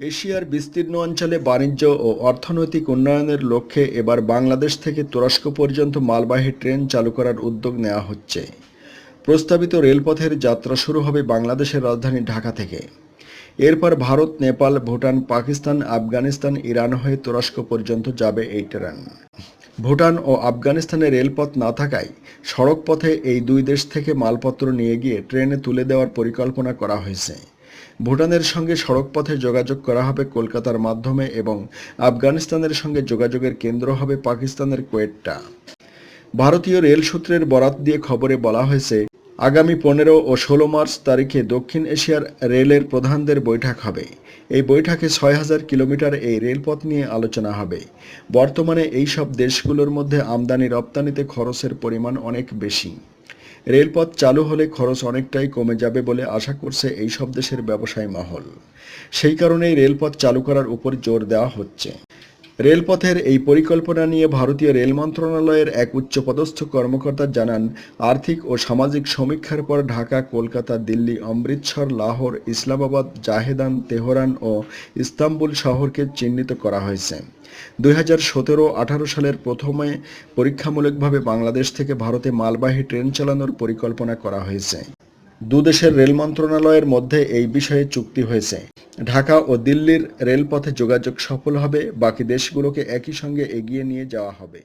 এশিয়ার বিস্তীর্ণ অঞ্চলে বাণিজ্য ও অর্থনৈতিক উন্নয়নের লক্ষ্যে এবার বাংলাদেশ থেকে তুরস্ক পর্যন্ত মালবাহী ট্রেন চালু করার উদ্যোগ নেওয়া হচ্ছে। প্রস্তাবিত রেলপথের যাত্রা শুরু হবে বাংলাদেশের রাজধানী ঢাকা থেকে। এরপর ভারত, নেপাল, ভুটান, পাকিস্তান, আফগানিস্তান, ইরান হয়ে তুরস্ক পর্যন্ত যাবে এই ট্রেন। ভুটান ও আফগানিস্তানে রেলপথ না থাকায় সড়ক পথে এই দুই দেশ থেকে মালপত্র নিয়ে গিয়ে ট্রেনে তুলে দেওয়ার পরিকল্পনা করা হয়েছে। ভুটানের সঙ্গে সড়কপথে যোগাযোগ করা হবে কলকাতার মাধ্যমে এবং আফগানিস্তানের সঙ্গে যোগাযোগের কেন্দ্র হবে পাকিস্তানের কোয়েটা। ভারতীয় রেল সূত্রের বরাত দিয়ে খবরে বলা হয়েছে, আগামী 15 ও 16 মার্চ তারিখে দক্ষিণ এশিয়ার রেলের প্রধানদের বৈঠক হবে। এই বৈঠকে 6000 কিলোমিটার এই রেলপথ নিয়ে আলোচনা হবে। বর্তমানে এই সব দেশগুলোর মধ্যে আমদানি রপ্তানিতে খরচের পরিমাণ অনেক বেশি। রেলপথ চালু হলে খরচ অনেকটাই কমে যাবে বলে আশা করছে এই সব দেশের ব্যবসায়ী মহল। সেই কারণেই রেলপথ চালু করার উপর জোর দেওয়া হচ্ছে। রেলপথের এই পরিকল্পনা নিয়ে ভারতীয় রেল মন্ত্রণালয়ের এক উচ্চপদস্থ কর্মকর্তা জানান, আর্থিক ও সামাজিক সমীক্ষার পর ঢাকা, কলকাতা, দিল্লি, অমৃতসর, লাহোর, ইসলামাবাদ, জাহেদান, তেহরান ও ইস্তাম্বুল শহরকে চিহ্নিত করা হয়েছে। 2017-18 সালের প্রথমে পরীক্ষামূলকভাবে বাংলাদেশ থেকে ভারতে মালবাহী ট্রেন চালানোর পরিকল্পনা করা হয়েছে। দুদেশের রেল মন্ত্রণালয়ের মধ্যে এই বিষয়ে চুক্তি হয়েছে। ঢাকা ও দিল্লির রেলপথে যোগাযোগ সফল হবে, বাকি দেশগুলোকে একই সঙ্গে এগিয়ে নিয়ে যাওয়া হবে।